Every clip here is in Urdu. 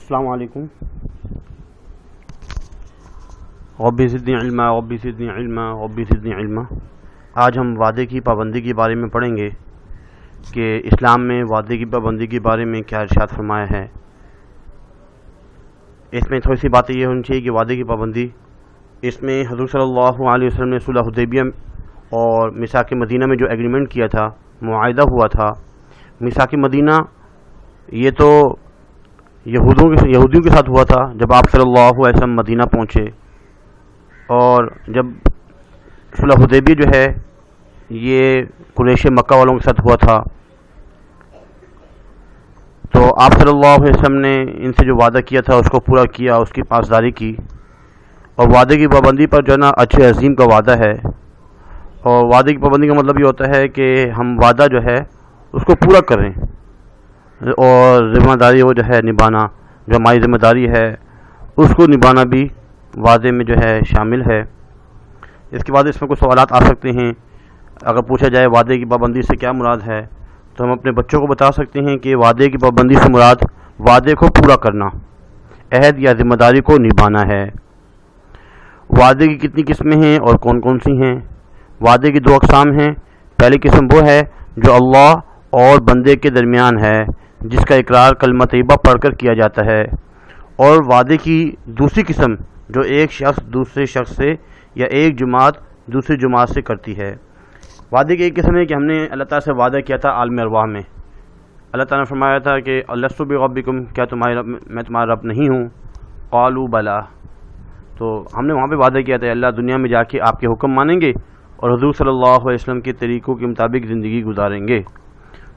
السلام علیکم. ربی زدنی علما ربی زدنی علما ربی زدنی علما. آج ہم وعدے کی پابندی کے بارے میں پڑھیں گے کہ اسلام میں وعدے کی پابندی کے بارے میں کیا ارشاد فرمایا ہے. اس میں تھوڑی سی باتیں یہ ہونی چاہیے کہ وعدے کی پابندی، اس میں حضور صلی اللہ علیہ وسلم نے صلح حدیبیہ اور میثاق مدینہ میں جو ایگریمنٹ کیا تھا، معاہدہ ہوا تھا. میثاق مدینہ یہ تو یہودیوں کے ساتھ ہوا تھا جب آپ صلی اللہ علیہ وسلم مدینہ پہنچے، اور جب صلح حدیبیہ جو ہے یہ قریش مکہ والوں کے ساتھ ہوا تھا. تو آپ صلی اللہ علیہ وسلم نے ان سے جو وعدہ کیا تھا اس کو پورا کیا، اس کی پاسداری کی. اور وعدے کی پابندی پر جو ہے نا اچھے عظیم کا وعدہ ہے. اور وعدے کی پابندی کا مطلب یہ ہوتا ہے کہ ہم وعدہ جو ہے اس کو پورا کریں، اور ذمہ داری وہ جو ہے نبھانا، جو ہماری ذمہ داری ہے اس کو نبھانا بھی وعدے میں جو ہے شامل ہے. اس کے بعد اس میں کچھ سوالات آ سکتے ہیں. اگر پوچھا جائے وعدے کی پابندی سے کیا مراد ہے، تو ہم اپنے بچوں کو بتا سکتے ہیں کہ وعدے کی پابندی سے مراد وعدے کو پورا کرنا، عہد یا ذمہ داری کو نبھانا ہے. وعدے کی کتنی قسمیں ہیں اور کون کون سی ہیں؟ وعدے کی دو اقسام ہیں. پہلی قسم وہ ہے جو اللہ اور بندے کے درمیان ہے، جس کا اقرار کلمہ طیبہ پڑھ کر کیا جاتا ہے. اور وعدے کی دوسری قسم جو ایک شخص دوسرے شخص سے یا ایک جماعت دوسری جماعت سے کرتی ہے. وعدے کی ایک قسم ہے کہ ہم نے اللہ تعالیٰ سے وعدہ کیا تھا عالم ارواح میں. اللہ تعالیٰ نے فرمایا تھا کہ لست بربکم، کیا میں تمہارا رب نہیں ہوں؟ قالوا بلا. تو ہم نے وہاں پہ وعدہ کیا تھا اللہ دنیا میں جا کے آپ کے حکم مانیں گے اور حضور صلی اللہ علیہ وسلم کے طریقوں کے مطابق زندگی گزاریں گے.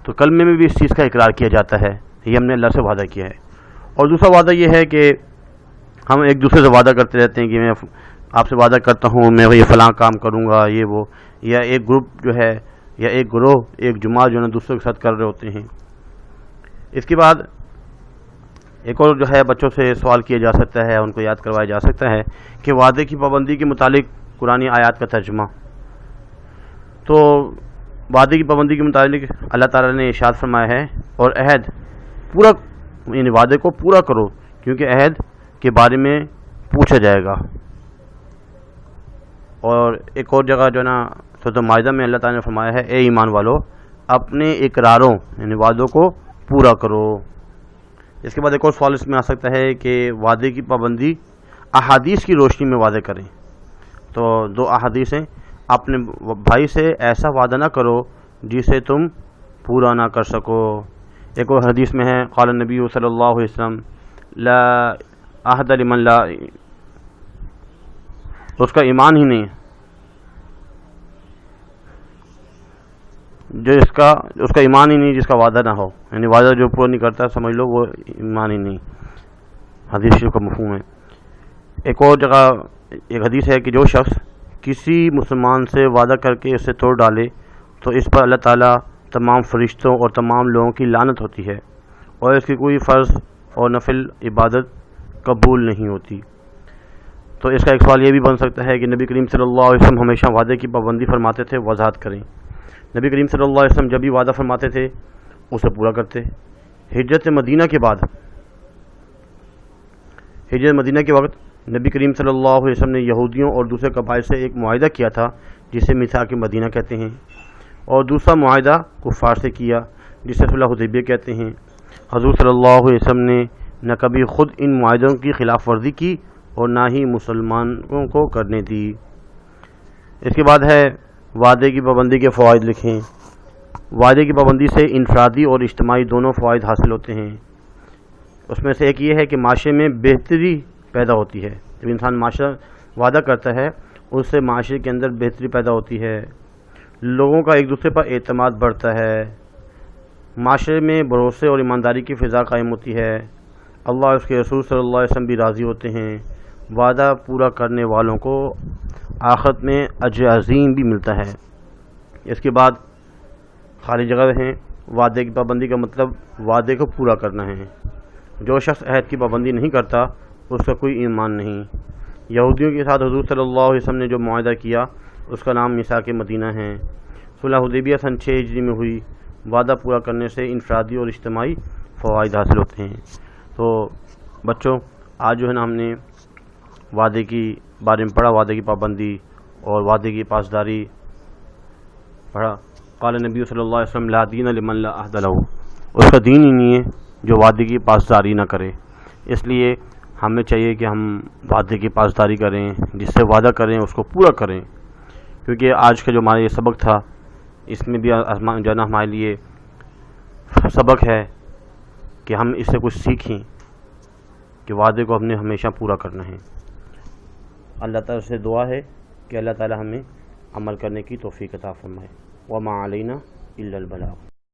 تو کلمے میں بھی اس چیز کا اقرار کیا جاتا ہے، یہ ہم نے اللہ سے وعدہ کیا ہے. اور دوسرا وعدہ یہ ہے کہ ہم ایک دوسرے سے وعدہ کرتے رہتے ہیں کہ میں آپ سے وعدہ کرتا ہوں میں یہ فلاں کام کروں گا، یہ وہ، یا ایک گروپ جو ہے یا ایک گروہ ایک جماعت جو ہے دوسروں کے ساتھ کر رہے ہوتے ہیں. اس کے بعد ایک اور جو ہے بچوں سے سوال کیا جا سکتا ہے، ان کو یاد کروایا جا سکتا ہے کہ وعدے کی پابندی کے متعلق قرآنی آیات کا ترجمہ. تو وعدے کی پابندی کے متعلق اللہ تعالیٰ نے ارشاد فرمایا ہے اور عہد پورا، یعنی وعدے کو پورا کرو کیونکہ عہد کے بارے میں پوچھا جائے گا. اور ایک اور جگہ جو ہے نا سورۃ مائدہ میں اللہ تعالیٰ نے فرمایا ہے اے ایمان والو اپنے اقراروں یعنی وعدوں کو پورا کرو. اس کے بعد ایک اور سوال اس میں آ سکتا ہے کہ وعدے کی پابندی احادیث کی روشنی میں وعدے کریں. تو دو احادیث ہیں، اپنے بھائی سے ایسا وعدہ نہ کرو جسے تم پورا نہ کر سکو. ایک اور حدیث میں ہے قال النبی صلی اللہ علیہ وسلم لا عہد لمن لا، اس کا ایمان ہی نہیں، جو اس کا ایمان ہی نہیں جس کا وعدہ نہ ہو، یعنی وعدہ جو پورا نہیں کرتا سمجھ لو وہ ایمان ہی نہیں. حدیث شریف کا مفہوم ہے. ایک اور جگہ ایک حدیث ہے کہ جو شخص کسی مسلمان سے وعدہ کر کے اسے توڑ ڈالے تو اس پر اللہ تعالیٰ تمام فرشتوں اور تمام لوگوں کی لعنت ہوتی ہے اور اس کی کوئی فرض اور نفل عبادت قبول نہیں ہوتی. تو اس کا ایک سوال یہ بھی بن سکتا ہے کہ نبی کریم صلی اللہ علیہ وسلم ہمیشہ وعدے کی پابندی فرماتے تھے، وضاحت کریں. نبی کریم صلی اللہ علیہ وسلم جب بھی وعدہ فرماتے تھے اسے پورا کرتے. ہجرت مدینہ کے بعد، ہجرت مدینہ کے وقت نبی کریم صلی اللہ علیہ وسلم نے یہودیوں اور دوسرے قبائل سے ایک معاہدہ کیا تھا جسے میثاق مدینہ کہتے ہیں، اور دوسرا معاہدہ کفار سے کیا جسے صلح حدیبیہ کہتے ہیں. حضور صلی اللہ علیہ وسلم نے نہ کبھی خود ان معاہدوں کی خلاف ورزی کی اور نہ ہی مسلمانوں کو کرنے دی. اس کے بعد ہے وعدے کی پابندی کے فوائد لکھیں. وعدے کی پابندی سے انفرادی اور اجتماعی دونوں فوائد حاصل ہوتے ہیں. اس میں سے ایک یہ ہے کہ معاشرے میں بہتری پیدا ہوتی ہے. جب انسان معاشرہ وعدہ کرتا ہے اس سے معاشرے کے اندر بہتری پیدا ہوتی ہے، لوگوں کا ایک دوسرے پر اعتماد بڑھتا ہے، معاشرے میں بھروسے اور ایمانداری کی فضا قائم ہوتی ہے، اللہ اس کے رسول صلی اللہ علیہ وسلم بھی راضی ہوتے ہیں. وعدہ پورا کرنے والوں کو آخرت میں اجر عظیم بھی ملتا ہے. اس کے بعد خالی جگہ ہیں. وعدے کی پابندی کا مطلب وعدے کو پورا کرنا ہے. جو شخص عہد کی پابندی نہیں کرتا اس کا کوئی ایمان نہیں. یہودیوں کے ساتھ حضور صلی اللہ علیہ وسلم نے جو معاہدہ کیا اس کا نام میثاق مدینہ ہے. صلح حدیبیہ سن 6 ہجری میں ہوئی. وعدہ پورا کرنے سے انفرادی اور اجتماعی فوائد حاصل ہوتے ہیں. تو بچوں آج جو ہے نا ہم نے وعدے کی بارے میں پڑھا، وعدے کی پابندی اور وعدے کی پاسداری پڑھا۔ قال نبی صلی اللہ علیہ وسلم لا دین لمن لا عہد لہ، اس کا دین ہی نہیں ہے جو وعدے کی پاسداری نہ کرے۔ اس لیے ہمیں چاہیے کہ ہم وعدے کی پاسداری کریں، جس سے وعدہ کریں اس کو پورا کریں، کیونکہ آج کا جو ہمارا یہ سبق تھا اس میں بھی جو ہے نا ہمارے لیے سبق ہے کہ ہم اس سے کچھ سیکھیں کہ وعدے کو ہم نے ہمیشہ پورا کرنا ہے۔ اللہ تعالیٰ سے دعا ہے کہ اللہ تعالیٰ ہمیں عمل کرنے کی توفیق عطا فرمائے۔ وما علینا الا البلاغ۔